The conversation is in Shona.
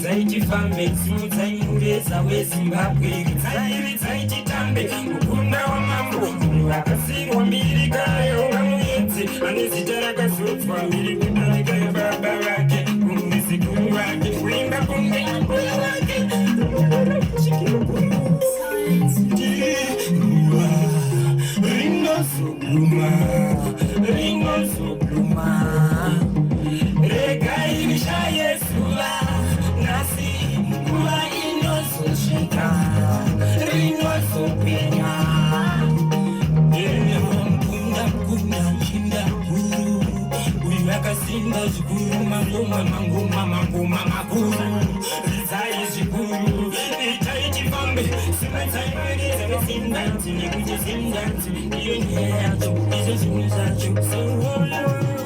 Zaiti fambe, zai ureza weZimbabwe, zaiti tambe, mukunda wa mambo, wakasirwa mbiri kayo ngamuedzi, anezita rakazodzwa mbiri kudarika yababa vake, kumuzikuru wake, kuimba kunge mbuya wake, rinozoguma, regai rishaye sula, nasi kuva inozosvika, rinozopenya. Mkunda chinda guru, uyu akasimba zvikuru, mangoma makuru, rizai zvikuru, itai chifambe, simedzai mari dzakasimba, nekuti simba, iyo nyaya yacho, izvo zvinhu zvacho.